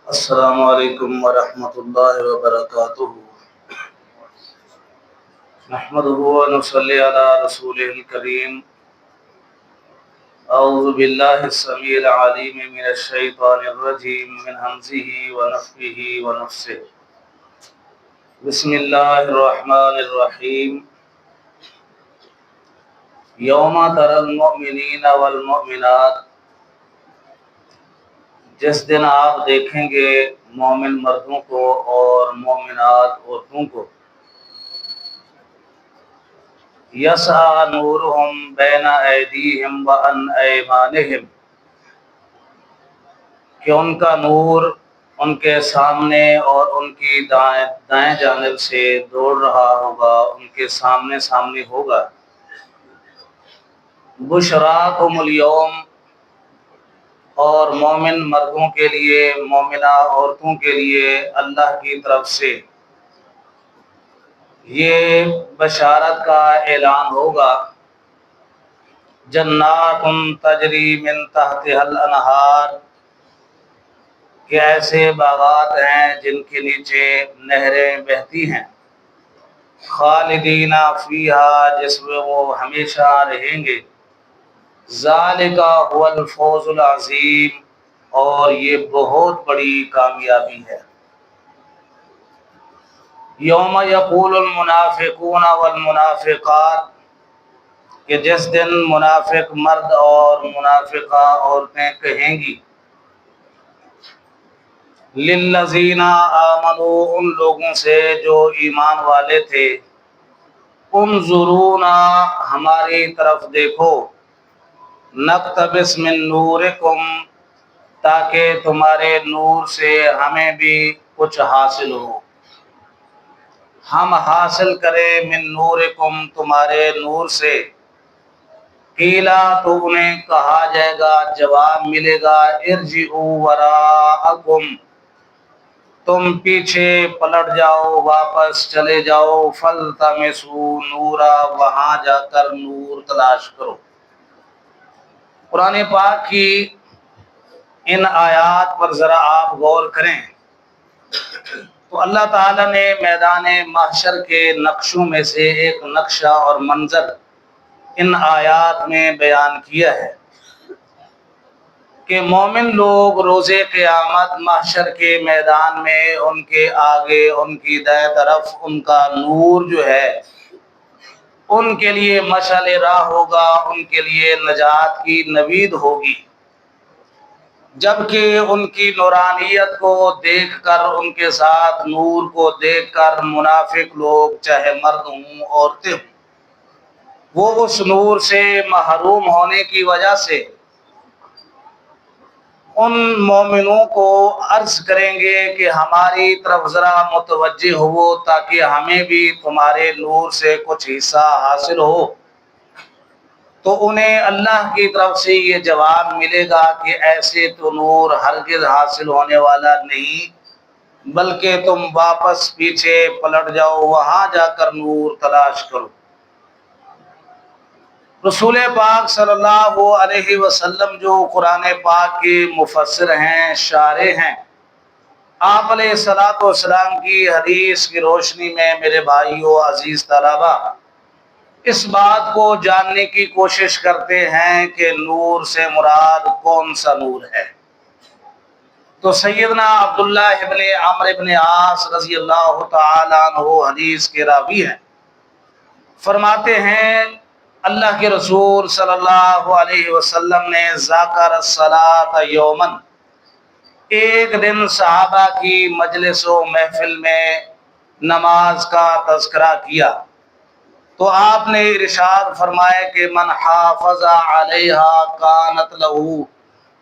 السلام علیکم ورحمۃ اللہ وبرکاتہ۔ نحمده ونصلي على رسوله الكريم۔ اعوذ باللہ السمیع العلیم من الشیطان الرجیم من همزه ونفخه ونفثه۔ بسم اللہ الرحمن الرحیم۔ یوم تری المؤمنین والمؤمنات، جس دن آپ دیکھیں گے مومن مردوں کو اور مومنات عورتوں کو، یسعی نورہم بین ایدیہم وعن ایمانہم، کہ ان کا نور ان کے سامنے اور ان کی دائیں جانب سے دوڑ رہا ہوگا، ان کے سامنے سامنے ہوگا۔ بشراکم الیوم، اور مومن مردوں کے لیے مومنہ عورتوں کے لیے اللہ کی طرف سے یہ بشارت کا اعلان ہوگا، جنات تجری من تحتها الانہار، کہ ایسے باغات ہیں جن کے نیچے نہریں بہتی ہیں، خالدین فیہا، جس میں وہ ہمیشہ رہیں گے، ذالک هو الفوز العظیم، اور یہ بہت بڑی کامیابی ہے۔ یوم یقول المنافقون والمنافقات، کہ جس دن منافق مرد اور منافقہ عورتیں کہیں گی، للذین آمنوا، ان لوگوں سے جو ایمان والے تھے، انظرونا، ہماری طرف دیکھو، نقتبس من نورکم، تاکہ تمہارے نور سے ہمیں بھی کچھ حاصل ہو، ہم حاصل کریں، من نورکم، تمہارے نور سے۔ قیلا، تو انہیں کہا جائے گا، جواب ملے گا، ارجعوا وراءکم، تم پیچھے پلٹ جاؤ، واپس چلے جاؤ، فالتمسوا نورا، وہاں جا کر نور تلاش کرو۔ قرآن پاک کی ان آیات پر ذرا آپ غور کریں تو اللہ تعالیٰ نے میدان محشر کے نقشوں میں سے ایک نقشہ اور منظر ان آیات میں بیان کیا ہے کہ مومن لوگ روز قیامت محشر کے میدان میں ان کے آگے، ان کی دائیں طرف ان کا نور جو ہے ان کے لیے مشعل راہ ہوگا، ان کے لیے نجات کی نوید ہوگی، جبکہ ان کی نورانیت کو دیکھ کر، ان کے ساتھ نور کو دیکھ کر منافق لوگ، چاہے مرد ہوں عورتیں ہوں، وہ اس نور سے محروم ہونے کی وجہ سے ان مومنوں کو عرض کریں گے کہ ہماری طرف ذرا متوجہ ہو، تاکہ ہمیں بھی تمہارے نور سے کچھ حصہ حاصل ہو۔ تو انہیں اللہ کی طرف سے یہ جواب ملے گا کہ ایسے تو نور ہرگز حاصل ہونے والا نہیں، بلکہ تم واپس پیچھے پلٹ جاؤ، وہاں جا کر نور تلاش کرو۔ رسول پاک صلی اللہ علیہ وسلم جو قرآن پاک کے مفسر ہیں، شارح ہیں، آپ علیہ الصلوۃ والسلام کی حدیث کی روشنی میں میرے بھائیو عزیز طلبا، اس بات کو جاننے کی کوشش کرتے ہیں کہ نور سے مراد کون سا نور ہے۔ تو سیدنا عبداللہ ابن عمرو ابن عاص رضی اللہ تعالی عنہ حدیث کے راوی ہیں، فرماتے ہیں اللہ کے رسول صلی اللہ علیہ وسلم نے ذکر الصلاۃ یوما، ایک دن صحابہ کی مجلس و محفل میں نماز کا تذکرہ کیا تو آپ نے ارشاد فرمایا کہ من حافظ علیہا کانت لہ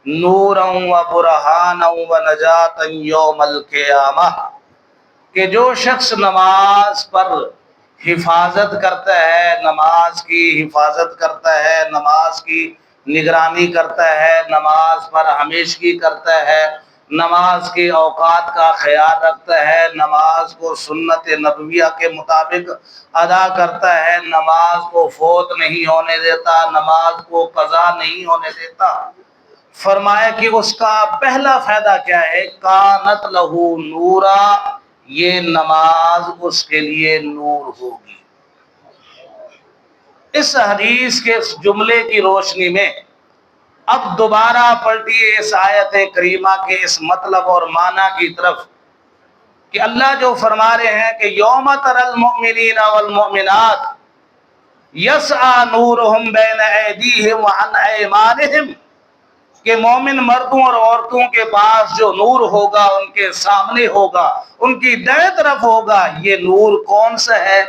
نورا و برہانا و نجاتا یوم القیامہ، کہ جو شخص نماز پر حفاظت کرتا ہے، نماز کی حفاظت کرتا ہے، نماز کی نگرانی کرتا ہے، نماز پر ہمیشگی کرتا ہے، نماز کے اوقات کا خیال رکھتا ہے، نماز کو سنت نبویہ کے مطابق ادا کرتا ہے، نماز کو فوت نہیں ہونے دیتا، نماز کو قضا نہیں ہونے دیتا، فرمایا کہ اس کا پہلا فائدہ کیا ہے؟ کانت لہو نورا، یہ نماز اس کے لیے نور ہوگی۔ اس حدیث کے اس جملے کی روشنی میں اب دوبارہ پلٹیے اس آیت کریمہ کے اس مطلب اور معنی کی طرف کہ اللہ جو فرما رہے ہیں کہ یوم تری المؤمنین والمؤمنات یسعی نورہم بین ایدیہم وعن ایمانہم، کہ مومن مردوں اور عورتوں کے پاس جو نور ہوگا ان کے سامنے ہوگا، ان کی دائیں طرف ہوگا۔ یہ نور کون سا ہے؟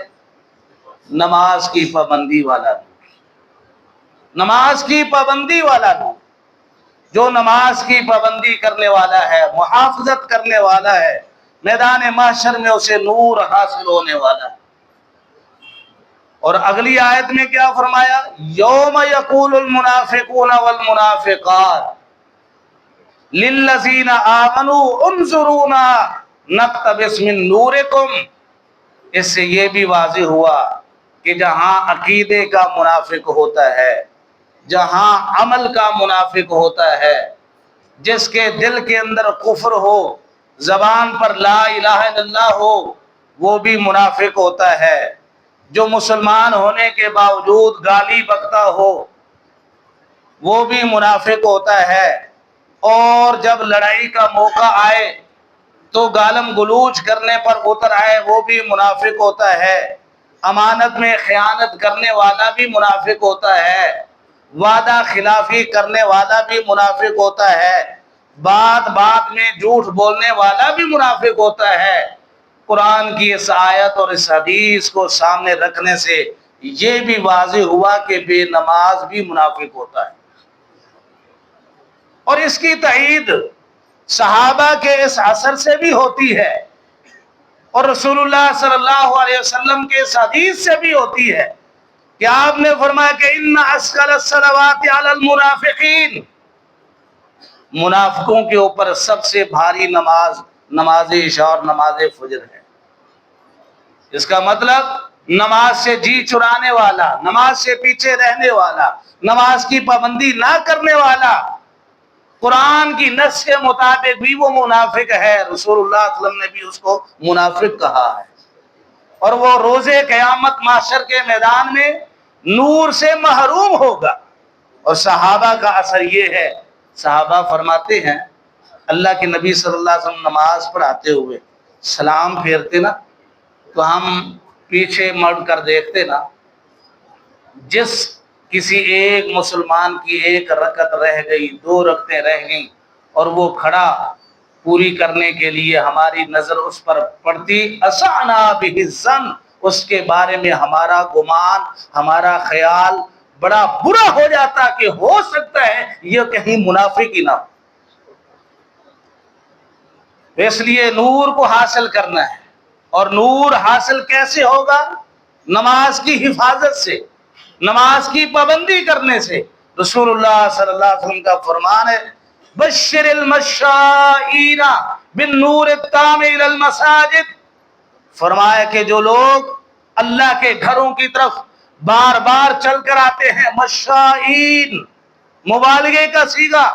نماز کی پابندی والا نور، نماز کی پابندی والا نور۔ جو نماز کی پابندی کرنے والا ہے، محافظت کرنے والا ہے، میدان محشر میں اسے نور حاصل ہونے والا ہے۔ اور اگلی آیت میں کیا فرمایا؟ یوم یقول المنافقون والمنافقات للذین آمنوا انظرونا نقتبس من نورکم۔ اس سے یہ بھی واضح ہوا کہ جہاں عقیدے کا منافق ہوتا ہے، جہاں عمل کا منافق ہوتا ہے، جس کے دل کے اندر کفر ہو، زبان پر لا الہ الا اللہ ہو، وہ بھی منافق ہوتا ہے۔ جو مسلمان ہونے کے باوجود گالی بکتا ہو، وہ بھی منافق ہوتا ہے۔ اور جب لڑائی کا موقع آئے تو گالم گلوچ کرنے پر اتر آئے، وہ بھی منافق ہوتا ہے۔ امانت میں خیانت کرنے والا بھی منافق ہوتا ہے، وعدہ خلافی کرنے والا بھی منافق ہوتا ہے، بات بات میں جھوٹ بولنے والا بھی منافق ہوتا ہے۔ قرآن کی اس آیت اور اس حدیث کو سامنے رکھنے سے یہ بھی واضح ہوا کہ بے نماز بھی منافق ہوتا ہے۔ اور اس کی تائید صحابہ کے اس اثر سے بھی ہوتی ہے، اور رسول اللہ صلی اللہ علیہ وسلم کے اس حدیث سے بھی ہوتی ہے کہ آپ نے فرمایا کہ ان اثقل الصلوات علی المنافقین، منافقوں کے اوپر سب سے بھاری نماز نماز عشاء اور نماز فجر ہے۔ اس کا مطلب نماز سے جی چرانے والا، نماز سے پیچھے رہنے والا، نماز کی پابندی نہ کرنے والا، قرآن کی نص کے مطابق بھی وہ منافق ہے۔ رسول اللہ صلی اللہ علیہ وسلم نے بھی اس کو منافق کہا ہے، اور وہ روز قیامت محشر کے میدان میں نور سے محروم ہوگا۔ اور صحابہ کا اثر یہ ہے، صحابہ فرماتے ہیں اللہ کے نبی صلی اللہ علیہ وسلم نماز پڑھاتے ہوئے سلام پھیرتے نا تو ہم پیچھے مڑ کر دیکھتے نا، جس کسی ایک مسلمان کی ایک رکعت رہ گئی، 2 رکعتیں رہ گئیں، اور وہ کھڑا پوری کرنے کے لیے ہماری نظر اس پر پڑتی، اسعنا بہ الظن، اس کے بارے میں ہمارا گمان، ہمارا خیال بڑا برا ہو جاتا کہ ہو سکتا ہے یہ کہیں منافق ہی نہ ہو۔ اس لیے نور کو حاصل کرنا ہے، اور نور حاصل کیسے ہوگا؟ نماز کی حفاظت سے، نماز کی پابندی کرنے سے۔ رسول اللہ صلی اللہ علیہ وسلم کا فرمان ہے بشر المشائین بالنور التام الی المساجد، فرمایا کہ جو لوگ اللہ کے گھروں کی طرف بار بار چل کر آتے ہیں، مشائین مبالغے کا صیغہ،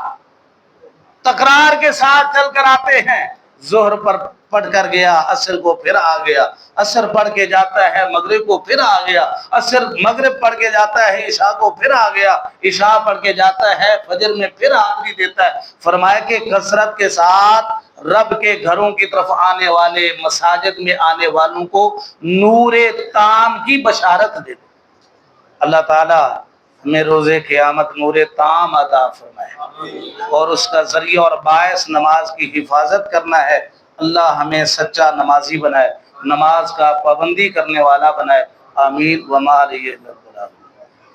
تکرار کے ساتھ چل کر آتے ہیں، ظہر پر پڑھ کر گیا، عصر کو پھر آ گیا، عصر پڑھ کے جاتا ہے، مغرب کو پھر آ گیا، عصر مغرب پڑھ کے جاتا ہے، عشاء کو پھر آ گیا، عشاء پڑھ کے جاتا ہے، فجر میں پھر حاضری دیتا ہے۔ فرمایا کہ کثرت کے ساتھ رب کے گھروں کی طرف آنے والے، مساجد میں آنے والوں کو نور تام کی بشارت دے دو۔ اللہ تعالی ہمیں روز قیامت نور تام عطا فرمائے، اور اس کا ذریعہ اور باعث نماز کی حفاظت کرنا ہے۔ اللہ ہمیں سچا نمازی بنائے، نماز کا پابندی کرنے والا بنائے۔ آمین وما علیہ